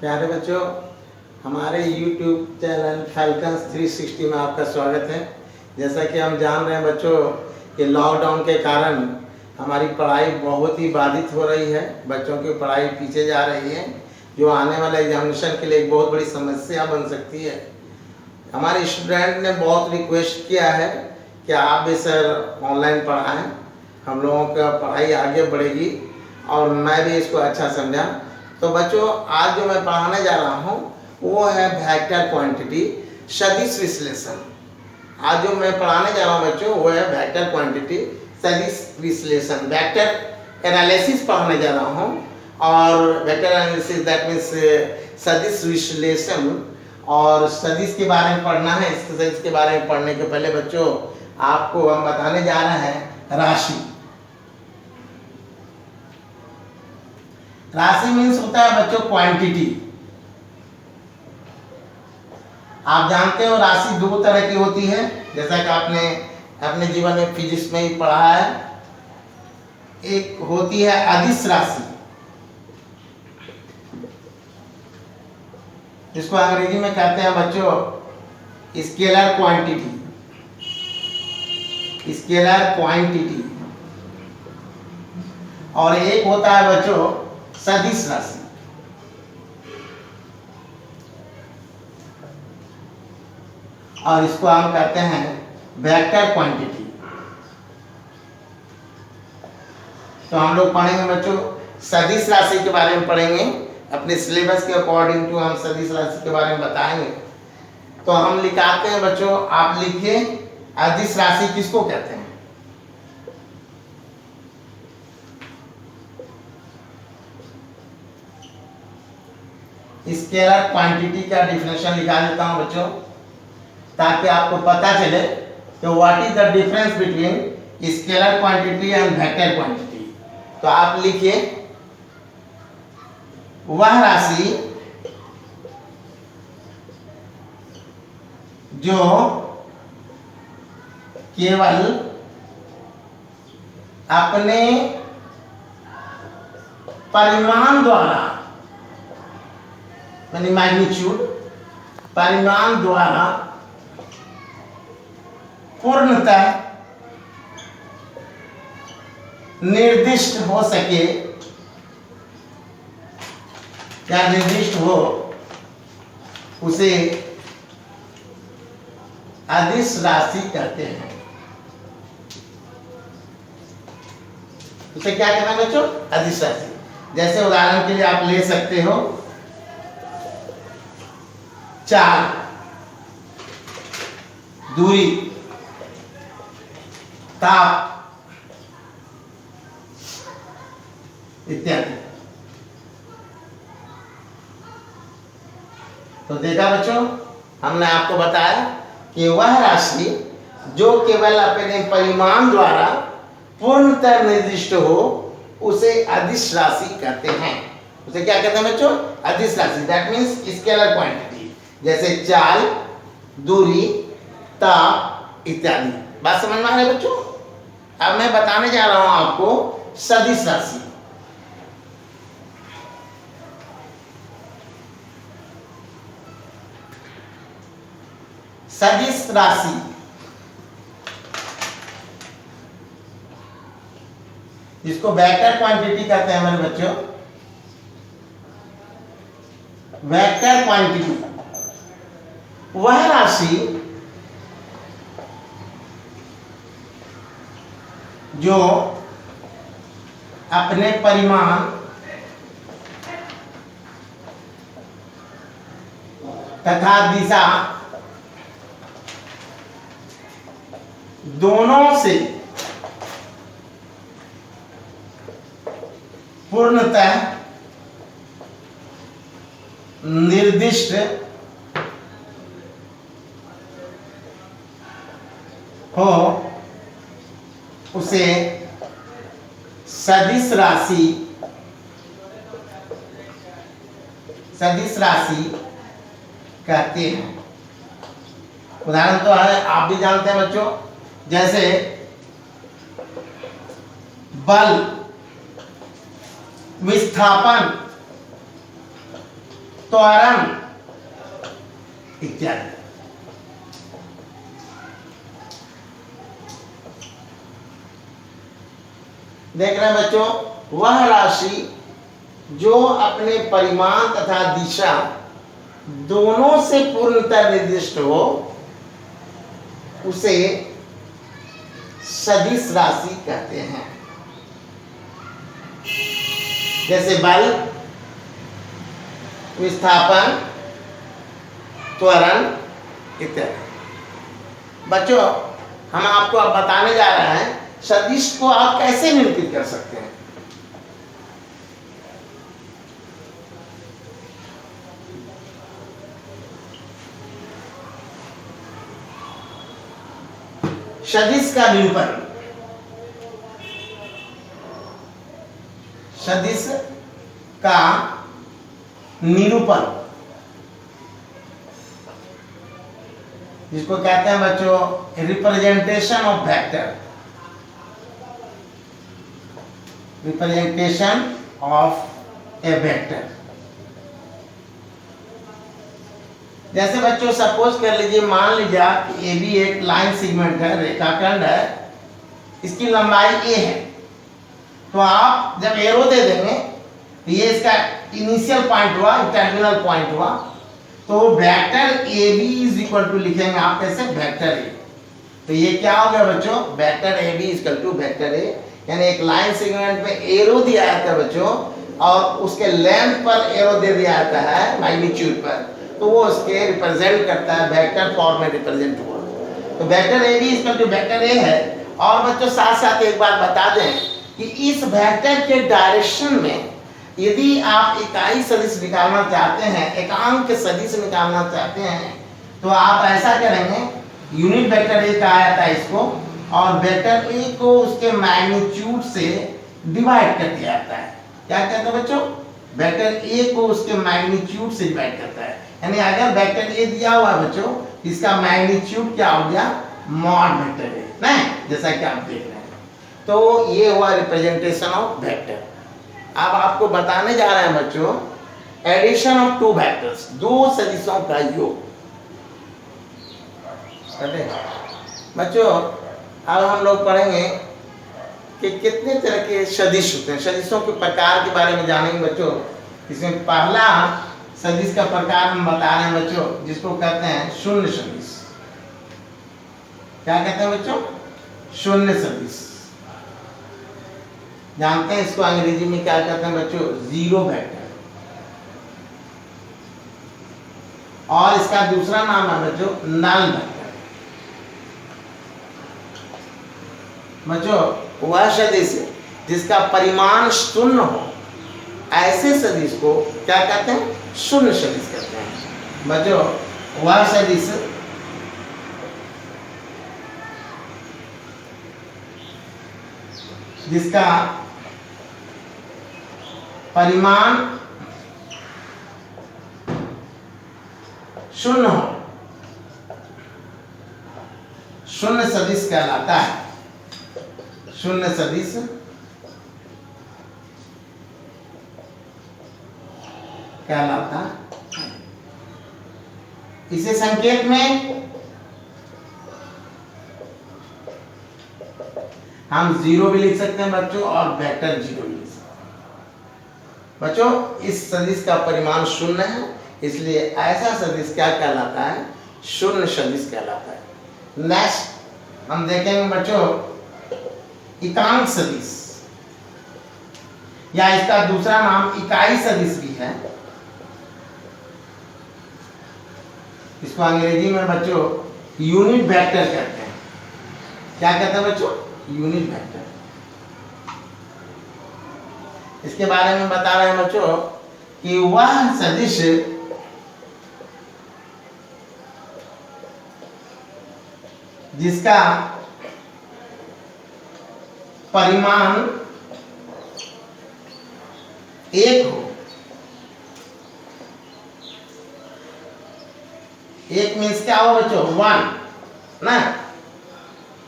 प्यारे बच्चों, हमारे YouTube चैनल फैल्कन्स 360 में आपका स्वागत है। जैसा कि हम जान रहे हैं बच्चों कि लॉकडाउन के कारण हमारी पढ़ाई बहुत ही बाधित हो रही है। बच्चों की पढ़ाई पीछे जा रही है, जो आने वाले एग्जामिनेशन के लिए एक बहुत बड़ी समस्या बन सकती है। हमारे स्टूडेंट ने बहुत रिक्वेस्ट किया है कि आप भी सर ऑनलाइन पढ़ाएं, हम लोगों का पढ़ाई आगे बढ़ेगी और मैं भी इसको अच्छा समझा। तो बच्चों, आज जो मैं पढ़ाने जा रहा हूँ वो है वेक्टर क्वांटिटी सदिश विश्लेषण। आज जो मैं पढ़ाने जा रहा हूँ बच्चों वो है वेक्टर क्वांटिटी सदिश विश्लेषण, वेक्टर एनालिसिस पढ़ाने जा रहा हूँ। और वेक्टर एनालिसिस दैट मीन्स सदिश विश्लेषण, और सदिश के बारे में पढ़ना है। इस सदिश के बारे में पढ़ने के पहले बच्चों आपको हम बताने जा रहे हैं राशि। राशि मीन्स होता है बच्चों क्वांटिटी। आप जानते हो राशि दो तरह की होती है, जैसा कि आपने अपने जीवन में फिजिक्स में ही पढ़ा है। एक होती है अदिश राशि, जिसको अंग्रेजी में कहते हैं बच्चों स्केलर क्वांटिटी, स्केलर क्वांटिटी। और एक होता है बच्चों सदिश राशि। और इसको हम कहते हैं वेक्टर क्वांटिटी। तो हम लोग पढ़ेंगे बच्चों सदिश राशि के बारे में पढ़ेंगे। अपने सिलेबस के अकॉर्डिंग टू हम सदिश राशि के बारे में बताएंगे। तो हम लिखाते हैं बच्चों, आप लिखिए अदिश राशि किसको कहते हैं। स्केलर क्वांटिटी का डिफिनेशन लिखा देता हूं बच्चों, ताकि आपको पता चले कि what is the difference between scalar quantity and vector quantity. तो आप लिखिए वह राशि जो केवल अपने परिमाण द्वारा, यानी मैग्नीट्यूड, परिमाण द्वारा पूर्णतः निर्दिष्ट हो सके या निर्दिष्ट हो, उसे अदिश राशि कहते हैं। उसे क्या कहना है बच्चों? अदिश राशि। जैसे उदाहरण के लिए आप ले सकते हो चाल, दूरी, ताप इत्यादि। तो देखा बच्चों, हमने आपको बताया कि वह राशि जो केवल अपने परिमाण द्वारा पूर्णतः निर्दिष्ट हो, उसे अदिश राशि कहते हैं। उसे क्या कहते हैं बच्चों? अदिश राशि। दैट मीन्स स्केलर क्वांटिटी, जैसे चाल, दूरी, ताप इत्यादि। बात समझ में आ रही है बच्चों? अब मैं बताने जा रहा हूं आपको सदिश राशि। सदिश राशि जिसको वेक्टर क्वांटिटी कहते हैं मेरे बच्चों। वेक्टर क्वांटिटी वह राशि जो अपने परिमाण तथा दिशा दोनों से पूर्णतः निर्दिष्ट हो, उसे सदिश राशि कहते हैं। उदाहरण तो है, आप भी जानते हैं बच्चों, जैसे बल, विस्थापन त्वरण इत्यादि। देख रहे हैं बच्चों, वह राशि जो अपने परिमाण तथा दिशा दोनों से पूर्णतः निर्दिष्ट हो उसे सदिश राशि कहते हैं। जैसे बल, विस्थापन, त्वरण इत्यादि। बच्चों, हम आपको अब बताने जा रहे हैं सदिश को आप कैसे निरूपित कर सकते हैं। सदिश का निरूपण, सदिश का निरूपण जिसको कहते हैं बच्चों representation of vector, representation of A vector. जैसे बच्चों सपोज कर लीजिए, मान लीजिए कि ए बी एक लाइन सेगमेंट है, रेखाखंड है, इसकी लंबाई ए है। तो आप जब एरो दे देंगे तो ये इसका इनिशियल पॉइंट हुआ, टर्मिनल पॉइंट हुआ, तो vector A B is equal to लिखेंगे आप कैसे, वेक्टर ए। तो ये क्या हो गया बच्चों, vector A B is equal to vector A. यानी एक लाइन सेगमेंट में एरो दिया जाता है बच्चों, और उसके लेंथ पर एरो दे दिया जाता है मैग्नीट्यूड पर, तो वो उसके रिप्रेजेंट करता है, वेक्टर फॉर्म में रिप्रेजेंट हुआ। तो vector A B is equal to vector A है। और बच्चों साथ साथ एक बात बता दें कि इस वेक्टर के डायरेक्शन में यदि आप इकाई सदिश निकालना चाहते हैं, एकांक सदिश निकालना चाहते हैं, तो आप ऐसा करेंगे, यूनिट वेक्टर ए कहा जाता है इसको, और वेक्टर ए को उसके मैग्नीट्यूड से डिवाइड कर दिया जाता है। क्या कहते हैं बच्चों, वेक्टर ए को उसके मैग्नीट्यूड से डिवाइड करता है। यानी अगर वेक्टर ए दिया हुआ है बच्चों, इसका मैग्नीट्यूड क्या हो गया, मॉड वेक्टर ए, नहीं, जैसा कि आप देख रहे हैं। तो ये हुआ रिप्रेजेंटेशन ऑफ वेक्टर। अब आपको बताने जा रहे हैं बच्चों एडिशन ऑफ टू वेक्टर्स, दो सदिशों का योग। बच्चों अब हम लोग पढ़ेंगे कि कितने तरह के सदिश होते हैं, सदिशों के प्रकार के बारे में जानेंगे बच्चों। इसमें पहला सदिश का प्रकार हम बता रहे हैं बच्चों, जिसको कहते हैं शून्य सदिश। क्या कहते हैं बच्चों, शून्य सदिश। जानते हैं इसको अंग्रेजी में क्या कहते हैं बच्चों, जीरो वेक्टर। और इसका दूसरा नाम है बच्चों नल वेक्टर। बच्चों वह सदिश जिसका परिमाण शून्य हो, ऐसे सदिश को क्या कहते हैं, शून्य सदिश कहते हैं। बच्चों वह सदिश जिसका परिमाण शून्य हो, शून्य सदिश कहलाता है। शून्य सदिश कहलाता है। इसे संकेत में हम जीरो भी लिख सकते हैं बच्चों, और वेक्टर जीरो भी लिख सकते हैं। बच्चों इस सदिश का परिमाण शून्य है, इसलिए ऐसा सदिश क्या कहलाता है, शून्य सदिश कहलाता है। नेक्स्ट हम देखेंगे बच्चों एकांक सदिश, या इसका दूसरा नाम इकाई सदिश भी है। इसको अंग्रेजी में बच्चों यूनिट वेक्टर कहते हैं। क्या कहते हैं बच्चों, यूनिट वेक्टर। इसके बारे में बता रहे हैं बच्चों कि वह सदिश जिसका परिमाण एक हो, एक मीन्स क्या हो बच्चों, वन ना,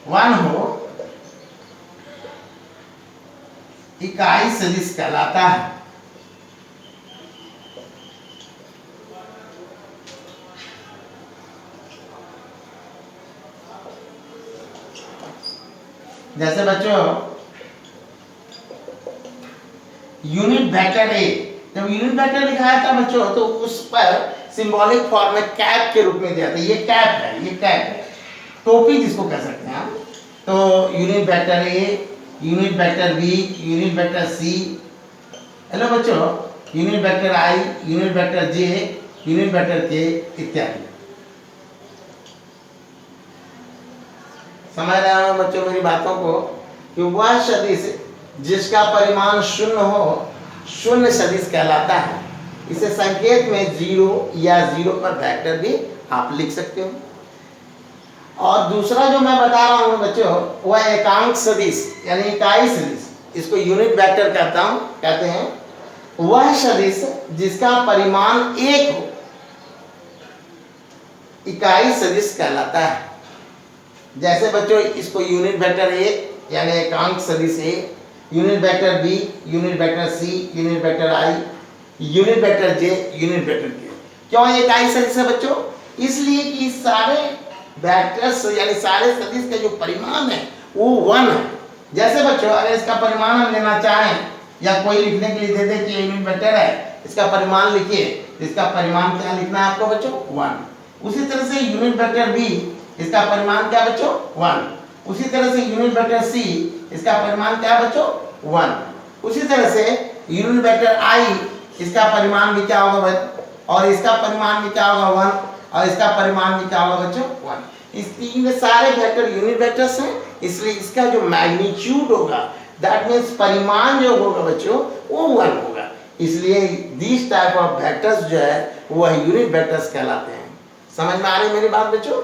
वन हो, इकाई सदिश कहलाता है। जैसे बच्चों यूनिट वेक्टर ए, जब यूनिट वेक्टर लिखाया था बच्चों तो उस पर सिंबॉलिक फॉर्म में कैप के रूप में दिया था। ये कैप है, ये कैप है, टोपी जिसको कह सकते हैं आप। तो unit vector A, unit vector B, unit vector C, hello बच्चों, unit vector I, unit vector J, unit vector K इत्यादि। समझ रहे हो बच्चों मेरी बातों को कि वह सदिश जिसका परिमाण शून्य हो शून्य सदिश कहलाता है। इसे संकेत में जीरो या जीरो पर वेक्टर भी आप लिख सकते हो। और दूसरा जो मैं बता रहा हूँ बच्चों वह एकांक सदिश यानी इकाई सदिश, इसको यूनिट वेक्टर कहते हैं। वह सदिश जिसका परिमाण एक हो इकाई सदिश कहलाता है। जैसे बच्चों इसको यूनिट वेक्टर ए यानी एकांक सदिश A, unit vector B, unit vector C, unit vector I, unit vector J, unit vector K. क्यों इकाई सदिश है बच्चों? इसलिए कि सारे वेक्टर्स यानी सारे सदिश का जो परिमाण है वो 1 है। जैसे बच्चों अगर इसका परिमाण हम लेना चाहें या कोई लिखने के लिए दे दे कि यूनिट वेक्टर है, इसका परिमाण लिखिए, इसका परिमाण क्या लिखना है आपको बच्चों? 1। उसी तरह से यूनिट वेक्टर बी, इसका परिमाण क्या बच्चों? 1। उसी तरह से यूनिट वेक्टर सी, इसका परिमाण क्या बच्चों? 1। उसी तरह से यूनिट वेक्टर आई, इसका परिमाण भी क्या होगा और इसका परिमाण भी क्या होगा? 1। और इसका परिमाण भी क्या होगा बच्चों? 1। इस तीन सारे वेक्टर यूनिट वेक्टर्स हैं, इसलिए इसका जो मैग्नीट्यूड होगा दैट मींस परिमाण जो होगा बच्चों वो 1 होगा। इसलिए दिस टाइप ऑफ वेक्टर्स जो है वह यूनिट वेक्टर्स कहलाते हैं। समझ में आ रही मेरी बात बच्चों?